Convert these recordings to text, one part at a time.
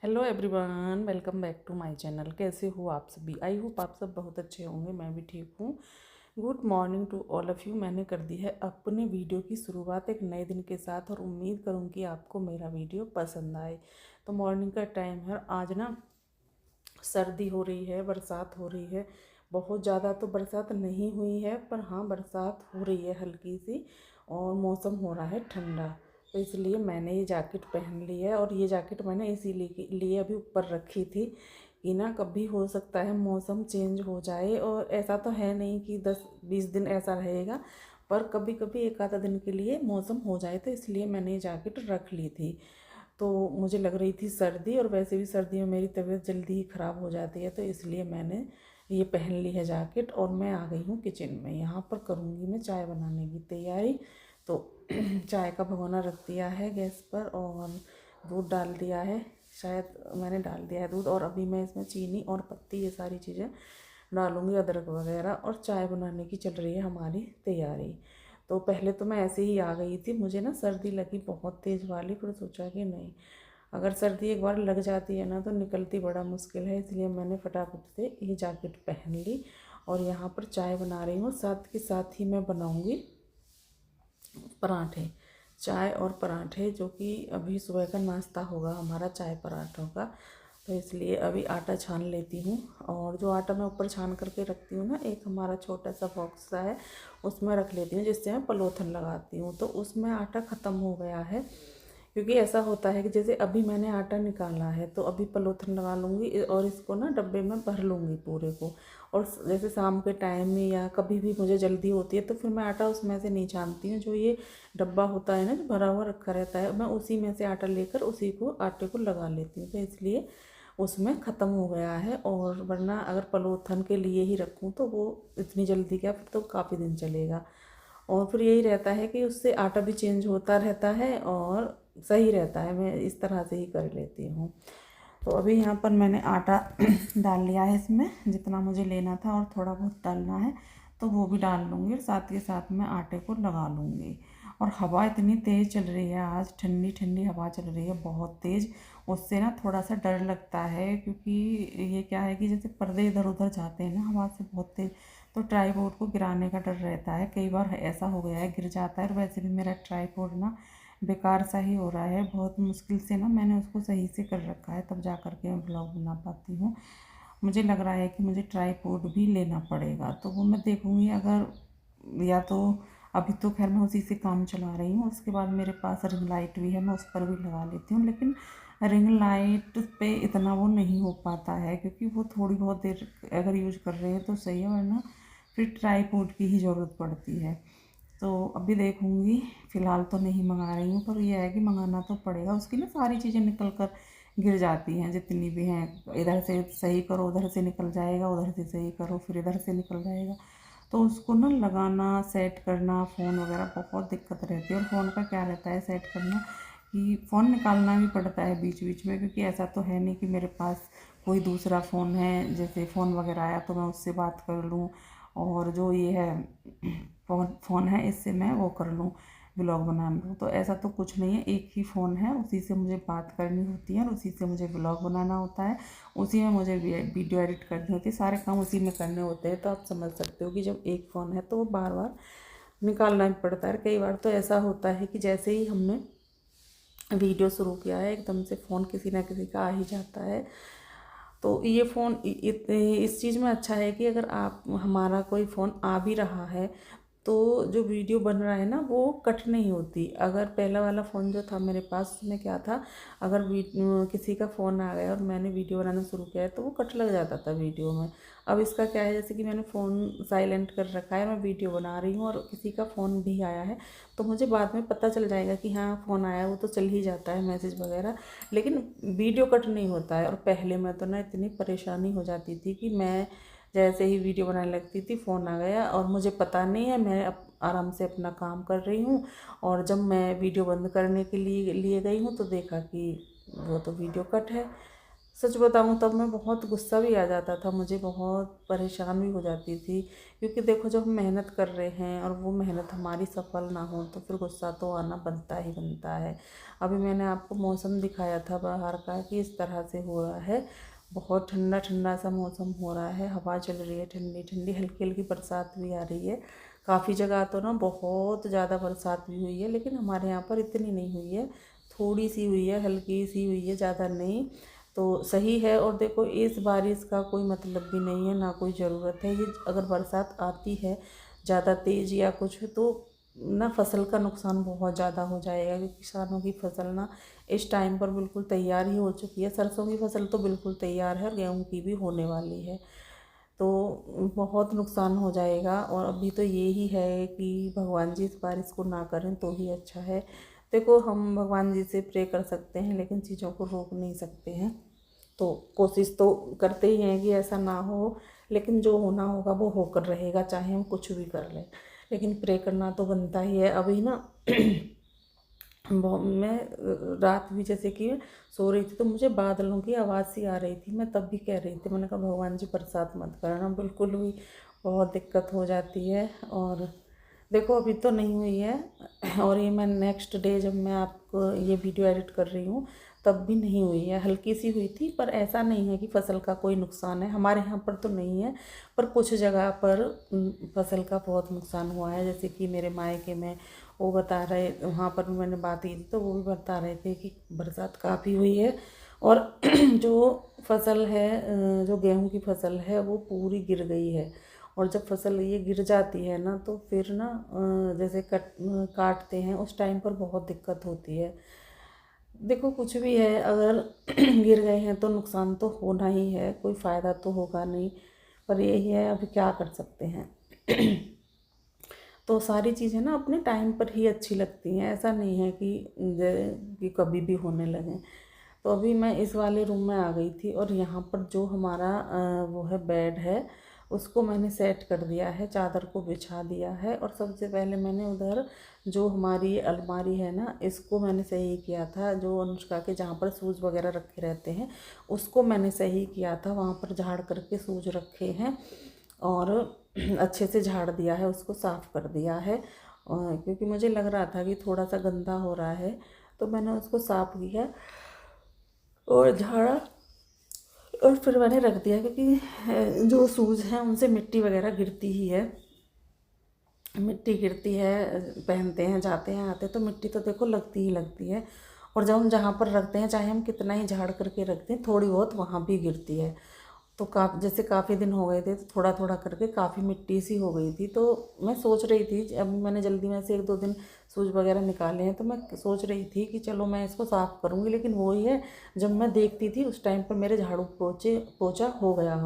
Hello everyone, welcome back to my channel. कैसे हो आप सभी? आई होप आप सब बहुत अच्छे होंगे। मैं भी ठीक हूँ। Good morning to all of you. मैंने कर दी है अपने वीडियो की शुरुआत एक नए दिन के साथ और उम्मीद करूँगी आपको मेरा वीडियो पसंद आए। तो मॉर्निंग का टाइम है। आज ना सर्दी हो रही है, बरसात हो रही है। बहुत ज़्यादा तो बरसात नहीं हुई है, पर हाँ बरसात हो रही है हल्की सी, और मौसम हो रहा है ठंडा। तो इसलिए मैंने ये जैकेट पहन ली है, और ये जैकेट मैंने इसीलिए अभी ऊपर रखी थी कि ना कभी हो सकता है मौसम चेंज हो जाए। और ऐसा तो है नहीं कि 10-20 दिन ऐसा रहेगा, पर कभी कभी एक आधा दिन के लिए मौसम हो जाए, तो इसलिए मैंने ये जैकेट रख ली थी। तो मुझे लग रही थी सर्दी, और वैसे भी सर्दी में मेरी तबीयत जल्दी ही ख़राब हो जाती है, तो इसलिए मैंने ये पहन ली है जैकेट। और मैं आ गई हूँ किचन में। यहाँ पर करूँगी मैं चाय बनाने की तैयारी। तो चाय का भगोना रख दिया है गैस पर, और दूध डाल दिया है। शायद मैंने डाल दिया है दूध, और अभी मैं इसमें चीनी और पत्ती ये सारी चीज़ें डालूँगी, अदरक वगैरह। और चाय बनाने की चल रही है हमारी तैयारी। तो पहले तो मैं ऐसे ही आ गई थी, मुझे ना सर्दी लगी बहुत तेज़ वाली, फिर सोचा कि नहीं, अगर सर्दी एक बार लग जाती है ना तो निकलती बड़ा मुश्किल है। इसलिए मैंने फटाफट से ये जैकेट पहन ली, और यहाँ पर चाय बना रही हूँ। साथ के साथ ही मैं बनाऊँगी पराठे, चाय और पराठे, जो कि अभी सुबह का नाश्ता होगा हमारा चाय पराठों का। तो इसलिए अभी आटा छान लेती हूँ। और जो आटा मैं ऊपर छान करके रखती हूँ ना, एक हमारा छोटा सा बॉक्स सा है, उसमें रख लेती हूँ, जिससे मैं पलोथन लगाती हूँ। तो उसमें आटा ख़त्म हो गया है, क्योंकि ऐसा होता है कि जैसे अभी मैंने आटा निकाला है तो अभी पलोथन लगा लूँगी, और इसको ना डब्बे में भर लूँगी पूरे को। और जैसे शाम के टाइम में या कभी भी मुझे जल्दी होती है, तो फिर मैं आटा उसमें से नहीं छानती हूँ। जो ये डब्बा होता है ना, जो भरा हुआ रखा रहता है, मैं उसी में से आटा लेकर उसी को आटे को लगा लेती हूँ। तो इसलिए उसमें ख़त्म हो गया है। और वरना अगर पलोथन के लिए ही रखूँ तो वो इतनी जल्दी क्या, फिर तो काफ़ी दिन चलेगा। और फिर यही रहता है कि उससे आटा भी चेंज होता रहता है और सही रहता है। मैं इस तरह से ही कर लेती हूँ। तो अभी यहाँ पर मैंने आटा डाल लिया है इसमें, जितना मुझे लेना था, और थोड़ा बहुत डालना है तो वो भी डाल लूँगी, और साथ के साथ मैं आटे को लगा लूँगी। और हवा इतनी तेज़ चल रही है आज, ठंडी ठंडी हवा चल रही है बहुत तेज़। उससे ना थोड़ा सा डर लगता है, क्योंकि ये क्या है कि जैसे पर्दे इधर उधर जाते हैं ना हवा से बहुत तेज़, तो ट्राईपोड को गिराने का डर रहता है। कई बार ऐसा हो गया है गिर जाता है। और वैसे भी मेरा ट्राईपोड ना बेकार सा ही हो रहा है, बहुत मुश्किल से ना मैंने उसको सही से कर रखा है, तब जा कर के मैं ब्लॉग बना पाती हूँ। मुझे लग रहा है कि मुझे ट्राईपोड भी लेना पड़ेगा, तो वो मैं देखूँगी। अगर या तो अभी तो खैर मैं उसी से काम चला रही हूँ, उसके बाद मेरे पास रिंग लाइट भी है, मैं उस पर भी लगा लेती हूँ। लेकिन रिंग लाइट पे इतना वो नहीं हो पाता है, क्योंकि वो थोड़ी बहुत देर अगर यूज कर रहे हैं तो सही है, वरना फिर ट्राईपोड की ही ज़रूरत पड़ती है। तो अभी देखूँगी, फ़िलहाल तो नहीं मंगा रही हूँ, पर यह है कि मंगाना तो पड़ेगा। उसकी ना सारी चीज़ें निकल कर गिर जाती हैं जितनी भी हैं। इधर से सही करो उधर से निकल जाएगा, उधर से सही करो फिर इधर से निकल जाएगा। तो उसको ना लगाना, सेट करना, फ़ोन वगैरह बहुत दिक्कत रहती है। और फ़ोन का क्या रहता है सेट करना, कि फ़ोन निकालना भी पड़ता है बीच बीच में, क्योंकि ऐसा तो है नहीं कि मेरे पास कोई दूसरा फ़ोन है, जैसे फ़ोन वगैरह आया तो मैं उससे बात कर लूँ, और जो ये है फ़ोन है इससे मैं वो कर लूँ, ब्लॉग बना लूँ। तो ऐसा तो कुछ नहीं है, एक ही फ़ोन है, उसी से मुझे बात करनी होती है और उसी से मुझे ब्लॉग बनाना होता है, उसी में मुझे वीडियो एडिट करनी होती है, सारे काम उसी में करने होते हैं। तो आप समझ सकते हो कि जब एक फ़ोन है तो वो बार बार निकालना भी पड़ता है। कई बार तो ऐसा होता है कि जैसे ही हमने वीडियो शुरू किया है, एकदम से फ़ोन किसी ना किसी का आ ही जाता है। तो ये फ़ोन इस चीज़ में अच्छा है कि अगर आप हमारा कोई फ़ोन आ भी रहा है, तो जो वीडियो बन रहा है ना वो कट नहीं होती। अगर पहला वाला फ़ोन जो था मेरे पास, उसमें क्या था, अगर किसी का फ़ोन आ गया और मैंने वीडियो बनाना शुरू किया है तो वो कट लग जाता था वीडियो में। अब इसका क्या है, जैसे कि मैंने फ़ोन साइलेंट कर रखा है, मैं वीडियो बना रही हूँ और किसी का फ़ोन भी आया है, तो मुझे बाद में पता चल जाएगा कि हाँ फ़ोन आया, वो तो चल ही जाता है मैसेज वगैरह, लेकिन वीडियो कट नहीं होता है। और पहले में तो ना इतनी परेशानी हो जाती थी कि मैं जैसे ही वीडियो बनाने लगती थी फ़ोन आ गया और मुझे पता नहीं है, मैं आराम से अपना काम कर रही हूँ, और जब मैं वीडियो बंद करने के लिए गई हूँ तो देखा कि वो तो वीडियो कट है। सच बताऊँ तब मैं बहुत गुस्सा भी आ जाता था, मुझे बहुत परेशान भी हो जाती थी, क्योंकि देखो जब हम मेहनत कर रहे हैं और वो मेहनत हमारी सफल ना हो तो फिर गुस्सा तो आना बनता ही बनता है। अभी मैंने आपको मौसम दिखाया था बाहर का कि इस तरह से हो रहा है, बहुत ठंडा ठंडा सा मौसम हो रहा है, हवा चल रही है ठंडी ठंडी, हल्की हल्की बरसात भी आ रही है। काफ़ी जगह तो ना बहुत ज़्यादा बरसात भी हुई है, लेकिन हमारे यहाँ पर इतनी नहीं हुई है, थोड़ी सी हुई है, हल्की सी हुई है, ज़्यादा नहीं। तो सही है। और देखो इस बारिश का कोई मतलब भी नहीं है, ना कोई ज़रूरत है। ये अगर बरसात आती है ज़्यादा तेज़ या कुछ तो ना फसल का नुकसान बहुत ज़्यादा हो जाएगा, क्योंकि किसानों की फसल ना इस टाइम पर बिल्कुल तैयार ही हो चुकी है। सरसों की फसल तो बिल्कुल तैयार है और गेहूँ की भी होने वाली है, तो बहुत नुकसान हो जाएगा। और अभी तो ये ही है कि भगवान जी इस बारिश को ना करें तो ही अच्छा है। देखो हम भगवान जी से प्रे कर सकते हैं, लेकिन चीज़ों को रोक नहीं सकते हैं, तो कोशिश तो करते ही हैं कि ऐसा ना हो, लेकिन जो होना होगा वो होकर रहेगा, चाहे हम कुछ भी कर लें, लेकिन प्रे करना तो बनता ही है। अभी ना मैं रात भी जैसे कि सो रही थी तो मुझे बादलों की आवाज़ सी आ रही थी, मैं तब भी कह रही थी, मैंने कहा भगवान जी बरसात मत करना बिल्कुल भी, बहुत दिक्कत हो जाती है। और देखो अभी तो नहीं हुई है, और ये मैं नेक्स्ट डे जब मैं आपको ये वीडियो एडिट कर रही हूँ तब भी नहीं हुई है, हल्की सी हुई थी, पर ऐसा नहीं है कि फसल का कोई नुकसान है। हमारे यहाँ पर तो नहीं है, पर कुछ जगह पर फसल का बहुत नुकसान हुआ है। जैसे कि मेरे मायके में वो बता रहे, वहाँ पर भी मैंने बात की थी तो वो भी बता रहे थे कि बरसात काफ़ी हुई है, और जो फसल है, जो गेहूँ की फसल है वो पूरी गिर गई है। और जब फसल ये गिर जाती है ना तो फिर ना जैसे काटते हैं उस टाइम पर बहुत दिक्कत होती है। देखो कुछ भी है, अगर गिर गए हैं तो नुकसान तो होना ही है, कोई फ़ायदा तो होगा नहीं, पर यही है अभी क्या कर सकते हैं। तो सारी चीज़ें ना अपने टाइम पर ही अच्छी लगती हैं, ऐसा नहीं है कि कभी भी होने लगें। तो अभी मैं इस वाले रूम में आ गई थी, और यहाँ पर जो हमारा वो है बेड है, उसको मैंने सेट कर दिया है, चादर को बिछा दिया है। और सबसे पहले मैंने उधर जो हमारी अलमारी है ना, इसको मैंने सही किया था, जो अनुष्का के जहाँ पर शूज़ वगैरह रखे रहते हैं उसको मैंने सही किया था, वहाँ पर झाड़ करके शूज़ रखे हैं और अच्छे से झाड़ दिया है, उसको साफ़ कर दिया है। क्योंकि मुझे लग रहा था कि थोड़ा सा गंदा हो रहा है, तो मैंने उसको साफ़ किया और झाड़ा, और फिर मैंने रख दिया, क्योंकि जो शूज़ हैं उनसे मिट्टी वगैरह गिरती ही है, मिट्टी गिरती है, पहनते हैं जाते हैं आते हैं तो मिट्टी तो देखो लगती ही लगती है। और जब हम जहाँ पर रखते हैं चाहे हम कितना ही झाड़ करके रखते हैं थोड़ी बहुत वहाँ भी गिरती है। तो जैसे काफ़ी दिन हो गए थे तो थोड़ा थोड़ा करके काफ़ी मिट्टी सी हो गई थी, तो मैं सोच रही थी, अभी मैंने जल्दी में से 1-2 दिन शूज़ वगैरह निकाले हैं, तो मैं सोच रही थी कि चलो मैं इसको साफ़ करूँगी, लेकिन वही है, जब मैं देखती थी उस टाइम पर मेरे झाड़ू पोछा हो गया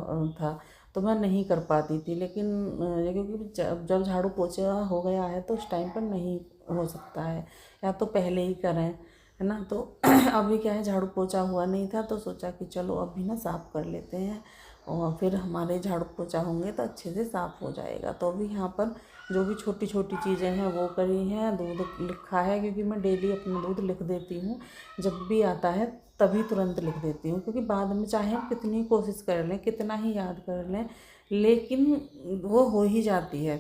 था, तो मैं नहीं कर पाती थी। लेकिन क्योंकि जब झाड़ू पोछा हो गया है तो उस टाइम पर नहीं हो सकता है, या तो पहले ही करें, है ना। तो अभी क्या है, झाड़ू पोछा हुआ नहीं था तो सोचा कि चलो अभी ना साफ़ कर लेते हैं, और फिर हमारे झाड़ू पोछा होंगे तो अच्छे से साफ़ हो जाएगा। तो अभी यहाँ पर जो भी छोटी छोटी चीज़ें हैं वो करी हैं। दूध लिखा है, क्योंकि मैं डेली अपना दूध लिख देती हूँ, जब भी आता है तभी तुरंत लिख देती हूँ, क्योंकि बाद में चाहे हम कितनी कोशिश कर लें, कितना ही याद कर लें, लेकिन वो हो ही जाती है,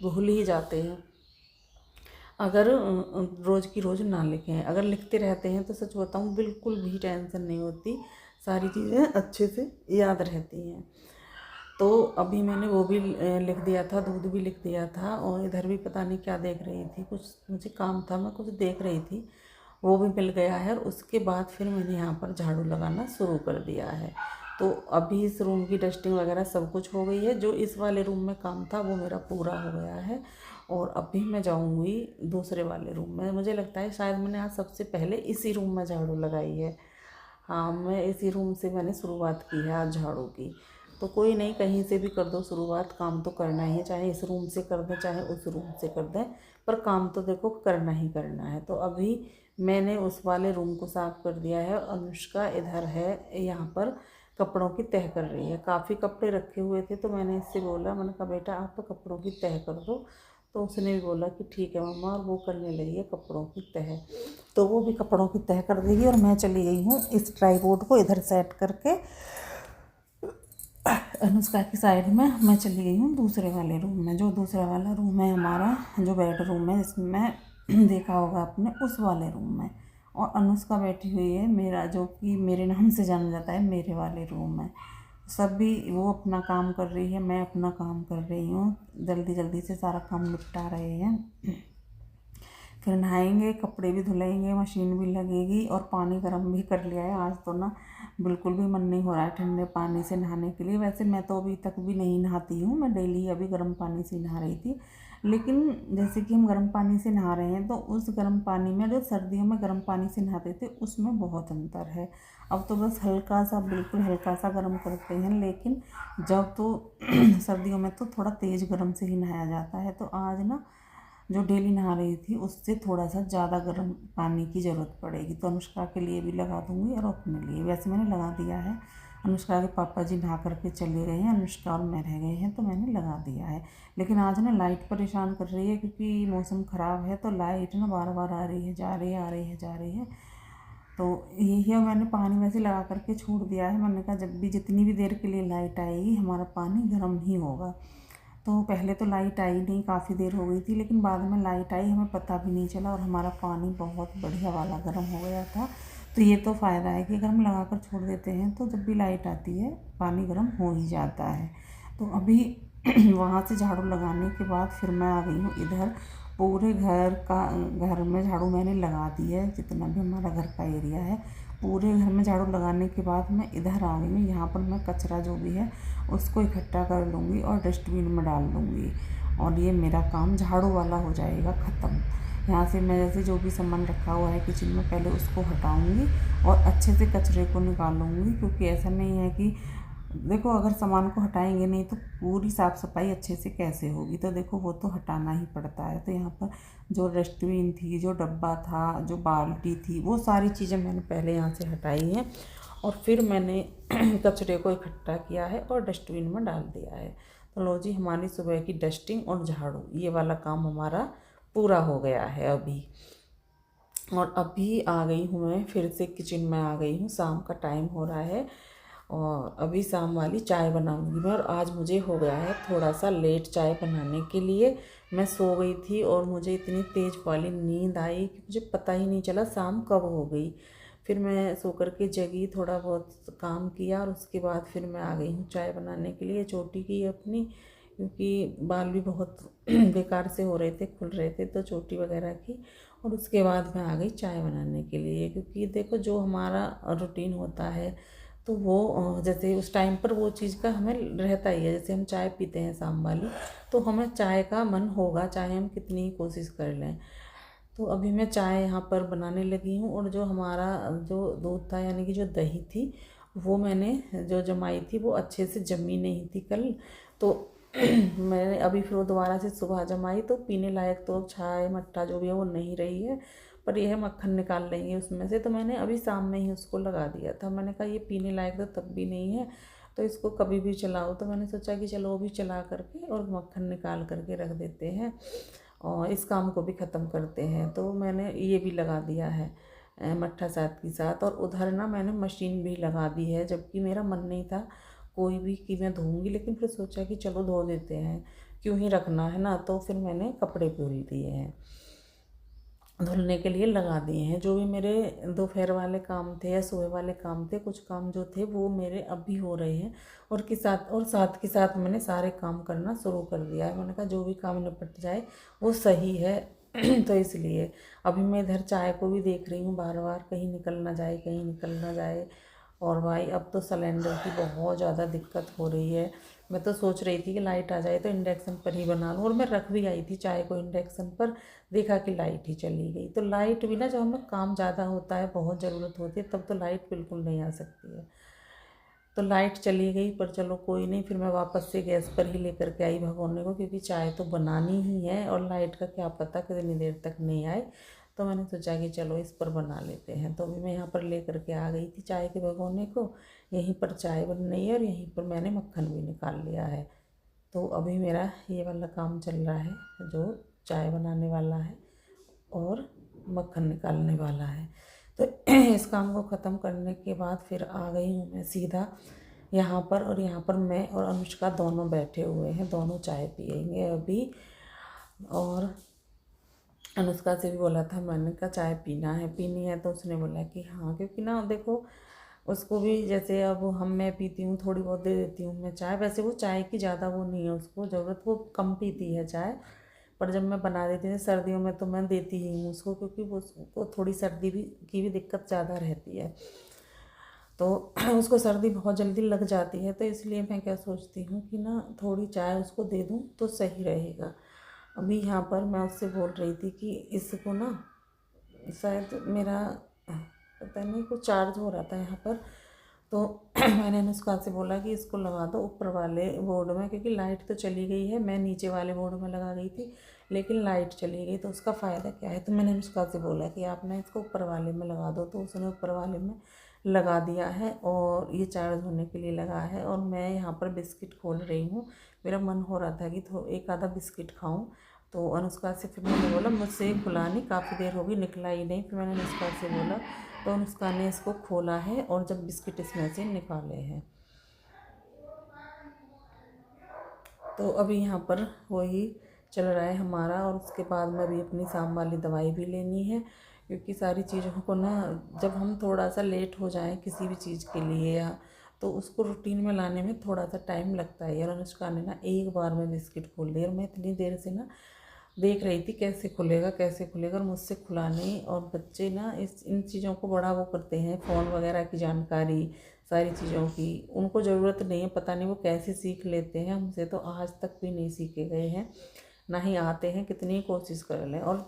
भूल ही जाते हैं अगर रोज़ की रोज़ ना लिखें। अगर लिखते रहते हैं तो सच बताऊँ बिल्कुल भी टेंशन नहीं होती, सारी चीज़ें अच्छे से याद रहती हैं। तो अभी मैंने वो भी लिख दिया था, दूध भी लिख दिया था, और इधर भी पता नहीं क्या देख रही थी, कुछ मुझे काम था, मैं कुछ देख रही थी, वो भी मिल गया है। और उसके बाद फिर मैंने यहाँ पर झाड़ू लगाना शुरू कर दिया है। तो अभी इस रूम की डस्टिंग वगैरह सब कुछ हो गई है, जो इस वाले रूम में काम था वो मेरा पूरा हो गया है। और अभी मैं जाऊँगी दूसरे वाले रूम में, मुझे लगता है शायद मैंने आज सबसे पहले इसी रूम में झाड़ू लगाई है। हाँ, मैं इसी रूम से मैंने शुरुआत की है आज झाड़ू की। तो कोई नहीं, कहीं से भी कर दो शुरुआत, काम तो करना ही है, चाहे इस रूम से कर दें चाहे उस रूम से कर दें, पर काम तो देखो करना ही करना है। तो अभी मैंने उस वाले रूम को साफ़ कर दिया है, और अनुष्का इधर है, यहाँ पर कपड़ों की तह कर रही है। काफ़ी कपड़े रखे हुए थे तो मैंने इससे बोला, मैंने कहा बेटा आप तो कपड़ों की तह कर दो, तो उसने भी बोला कि ठीक है मम्मा, और वो करने लगी है कपड़ों की तह। तो वो भी कपड़ों की तह कर देगी और मैं चली गई हूँ इस ट्राईपोड को इधर सेट करके अनुष्का की साइड में। मैं चली गई हूँ दूसरे वाले रूम में। जो दूसरा वाला रूम है हमारा, जो बेडरूम है, जिसमें देखा होगा आपने, उस वाले रूम में। और अनुष्का बैठी हुई है मेरा, जो कि मेरे नाम से जाना जाता है, मेरे वाले रूम में। सब भी वो अपना काम कर रही है, मैं अपना काम कर रही हूँ। जल्दी जल्दी से सारा काम निपटा रहे हैं। फिर नहाएंगे, कपड़े भी धुलेंगे, मशीन भी लगेगी और पानी गर्म भी कर लिया है। आज तो ना बिल्कुल भी मन नहीं हो रहा है ठंडे पानी से नहाने के लिए। वैसे मैं तो अभी तक भी नहीं नहाती हूँ, मैं डेली अभी गर्म पानी से नहा रही थी। लेकिन जैसे कि हम गर्म पानी से नहा रहे हैं, तो उस गर्म पानी में, जो सर्दियों में गर्म पानी से नहाते थे, उसमें बहुत अंतर है। अब तो बस हल्का सा, बिल्कुल हल्का सा गर्म करते हैं, लेकिन जब तो सर्दियों में तो थोड़ा तेज़ गर्म से ही नहाया जाता है। तो आज ना जो डेली नहा रही थी, उससे थोड़ा सा ज़्यादा गर्म पानी की ज़रूरत पड़ेगी। तो अनुष्का के लिए भी लगा दूँगी और अपने लिए। वैसे मैंने लगा दिया है, अनुष्का के पापा जी नहा करके चले गए हैं, अनुष्का और मैं रह गए हैं, तो मैंने लगा दिया है। लेकिन आज ना लाइट परेशान कर रही है, क्योंकि मौसम ख़राब है, तो लाइट ना बार बार आ रही है, जा रही है, आ रही है, जा रही है। तो यही है, मैंने पानी वैसे लगा करके छोड़ दिया है। मैंने कहा जब भी, जितनी भी देर के लिए लाइट आएगी, हमारा पानी गर्म ही होगा। तो पहले तो लाइट आई नहीं, काफ़ी देर हो गई थी, लेकिन बाद में लाइट आई, हमें पता भी नहीं चला और हमारा पानी बहुत बढ़िया वाला गर्म हो गया था। तो ये तो फ़ायदा है कि अगर हम लगा कर छोड़ देते हैं, तो जब भी लाइट आती है पानी गर्म हो ही जाता है। तो अभी वहाँ से झाड़ू लगाने के बाद फिर मैं आ गई हूँ इधर। पूरे घर में झाड़ू मैंने लगा दी है, जितना भी हमारा घर का एरिया है। पूरे घर में झाड़ू लगाने के बाद मैं इधर आ गई हूँ। यहाँ पर मैं कचरा जो भी है उसको इकट्ठा कर लूँगी और डस्टबिन में डाल दूँगी, और ये मेरा काम झाड़ू वाला हो जाएगा ख़त्म। यहाँ से मैं जैसे जो भी सामान रखा हुआ है किचन में, पहले उसको हटाऊँगी और अच्छे से कचरे को निकालूँगी। क्योंकि ऐसा नहीं है कि, देखो, अगर सामान को हटाएंगे नहीं तो पूरी साफ़ सफाई अच्छे से कैसे होगी। तो देखो, वो तो हटाना ही पड़ता है। तो यहाँ पर जो डस्टबिन थी, जो डब्बा था, जो बाल्टी थी, वो सारी चीज़ें मैंने पहले यहाँ से हटाई हैं और फिर मैंने कचरे को इकट्ठा किया है और डस्टबिन में डाल दिया है। तो लो जी, हमारी सुबह की डस्टिंग और झाड़ू, ये वाला काम हमारा पूरा हो गया है अभी। और अभी आ गई हूँ मैं फिर से किचन में आ गई हूँ। शाम का टाइम हो रहा है और अभी शाम वाली चाय बनाऊंगी मैं। और आज मुझे हो गया है थोड़ा सा लेट चाय बनाने के लिए। मैं सो गई थी और मुझे इतनी तेज़ वाली नींद आई कि मुझे पता ही नहीं चला शाम कब हो गई। फिर मैं सो कर के जगी, थोड़ा बहुत काम किया और उसके बाद फिर मैं आ गई हूँ चाय बनाने के लिए। चोटी की अपनी, क्योंकि बाल भी बहुत बेकार से हो रहे थे, खुल रहे थे, तो चोटी वगैरह की। और उसके बाद मैं आ गई चाय बनाने के लिए। क्योंकि देखो, जो हमारा रूटीन होता है, तो वो जैसे उस टाइम पर वो चीज़ का हमें रहता ही है। जैसे हम चाय पीते हैं शाम वाली, तो हमें चाय का मन होगा, चाहे हम कितनी ही कोशिश कर लें। तो अभी मैं चाय यहाँ पर बनाने लगी हूँ। और जो हमारा जो दूध था, यानी कि जो दही थी, वो मैंने जो जमाई थी, वो अच्छे से जमी नहीं थी कल। तो मैंने अभी फिर वो दोबारा से सुबह जमाई, तो पीने लायक तो चाय मट्ठा जो भी है वो नहीं रही है। पर यह मक्खन निकाल लेंगे उसमें से। तो मैंने अभी शाम में ही उसको लगा दिया था। मैंने कहा ये पीने लायक तो तब भी नहीं है, तो इसको कभी भी चलाओ। तो मैंने सोचा कि चलो वो भी चला करके और मक्खन निकाल करके रख देते हैं और इस काम को भी ख़त्म करते हैं। तो मैंने ये भी लगा दिया है मट्ठा साथ के साथ। और उधर ना मैंने मशीन भी लगा दी है, जबकि मेरा मन नहीं था कोई भी कि मैं धोऊंगी, लेकिन फिर सोचा कि चलो धो देते हैं, क्यों ही रखना है ना। तो फिर मैंने कपड़े धुल दिए हैं, धुलने के लिए लगा दिए हैं। जो भी मेरे दोपहर वाले काम थे या सुबह वाले काम थे, कुछ काम जो थे वो मेरे अभी हो रहे हैं। और साथ के साथ मैंने सारे काम करना शुरू कर दिया है। मैंने कहा जो भी काम निपट जाए वो सही है। तो इसलिए अभी मैं इधर चाय को भी देख रही हूँ, बार बार कहीं निकल ना जाए, कहीं निकल ना जाए। और भाई, अब तो सिलेंडर की बहुत ज़्यादा दिक्कत हो रही है। मैं तो सोच रही थी कि लाइट आ जाए तो इंडक्शन पर ही बना लूँ, और मैं रख भी आई थी चाय को इंडक्शन पर। देखा कि लाइट ही चली गई। तो लाइट भी ना, जब हमें काम ज़्यादा होता है, बहुत ज़रूरत होती है, तब तो लाइट बिल्कुल नहीं आ सकती है। तो लाइट चली गई, पर चलो कोई नहीं। फिर मैं वापस से गैस पर ही लेकर के आई भगोने को, क्योंकि चाय तो बनानी ही है और लाइट का क्या पता कितनी देर तक नहीं आए। तो मैंने सोचा कि चलो इस पर बना लेते हैं। तो अभी मैं यहाँ पर लेकर के आ गई थी चाय के भगोने को। यहीं पर चाय बन रही है और यहीं पर मैंने मक्खन भी निकाल लिया है। तो अभी मेरा ये वाला काम चल रहा है, जो चाय बनाने वाला है और मक्खन निकालने वाला है। तो इस काम को ख़त्म करने के बाद फिर आ गई हूँ मैं सीधा यहाँ पर, और यहाँ पर मैं और अनुष्का दोनों बैठे हुए हैं, दोनों चाय पियेंगे अभी। और अनुष्का से भी बोला था मैंने, कहा चाय पीनी है, तो उसने बोला कि हाँ, क्योंकि ना देखो उसको भी जैसे अब मैं पीती हूँ, थोड़ी बहुत दे देती हूँ मैं चाय। वैसे वो चाय की ज़्यादा वो नहीं है उसको ज़रूरत, वो कम पीती है चाय, पर जब मैं बना देती हूँ सर्दियों में तो मैं देती ही हूँ उसको, क्योंकि वो उसको थोड़ी सर्दी की भी दिक्कत ज़्यादा रहती है, तो उसको सर्दी बहुत जल्दी लग जाती है। तो इसलिए मैं क्या सोचती हूँ कि ना थोड़ी चाय उसको दे दूँ तो सही रहेगा। अभी यहाँ पर मैं उससे बोल रही थी कि इसको ना शायद मेरा पता नहीं कुछ चार्ज हो रहा था यहाँ पर, तो मैंने अनुष्का से बोला कि इसको लगा दो ऊपर वाले बोर्ड में, क्योंकि लाइट तो चली गई है। मैं नीचे वाले बोर्ड में लगा गई थी लेकिन लाइट चली गई, तो उसका फ़ायदा क्या है। तो मैंने अनुष्का से बोला कि आप ना इसको ऊपर वाले में लगा दो, तो उसने ऊपर वाले में लगा दिया है और ये चार्ज होने के लिए लगा है। और मैं यहाँ पर बिस्किट खोल रही हूँ, मेरा मन हो रहा था कि एक आधा बिस्किट खाऊँ, तो अनुष्का से फिर मैंने बोला मुझसे खुला नहीं, काफ़ी देर हो गई निकला ही नहीं। फिर मैंने अनुष्का से बोला, तो अनुष्का ने इसको खोला है और जब बिस्किट इसमें से निकाले हैं। तो अभी यहाँ पर वही चल रहा है हमारा। और उसके बाद में भी अपनी शाम वाली दवाई भी लेनी है, क्योंकि सारी चीज़ों को ना जब हम थोड़ा सा लेट हो जाएं किसी भी चीज़ के लिए या तो उसको रूटीन में लाने में थोड़ा सा टाइम लगता है। और अनुष्का ने ना एक बार में बिस्किट खोल दिया, और मैं इतनी देर से ना देख रही थी कैसे खुलेगा कैसे खुलेगा, और मुझसे खुला नहीं। और बच्चे ना इन चीज़ों को बड़ा वो करते हैं, फ़ोन वगैरह की जानकारी सारी चीज़ों की उनको ज़रूरत नहीं है, पता नहीं वो कैसे सीख लेते हैं। हमसे तो आज तक भी नहीं सीखे गए हैं, ना ही आते हैं, कितनी कोशिश कर लें। और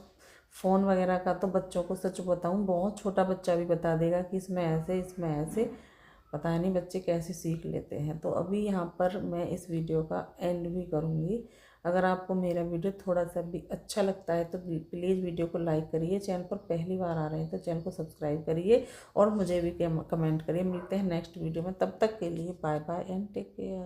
फ़ोन वगैरह का तो बच्चों को सच बताऊं, बहुत छोटा बच्चा भी बता देगा कि इसमें ऐसे इसमें ऐसे, पता नहीं बच्चे कैसे सीख लेते हैं। तो अभी यहाँ पर मैं इस वीडियो का एंड भी करूँगी। अगर आपको मेरा वीडियो थोड़ा सा भी अच्छा लगता है तो प्लीज़ वीडियो को लाइक करिए, चैनल पर पहली बार आ रहे हैं तो चैनल को सब्सक्राइब करिए और मुझे भी कमेंट करिए। मिलते हैं नेक्स्ट वीडियो में, तब तक के लिए bye bye and take care.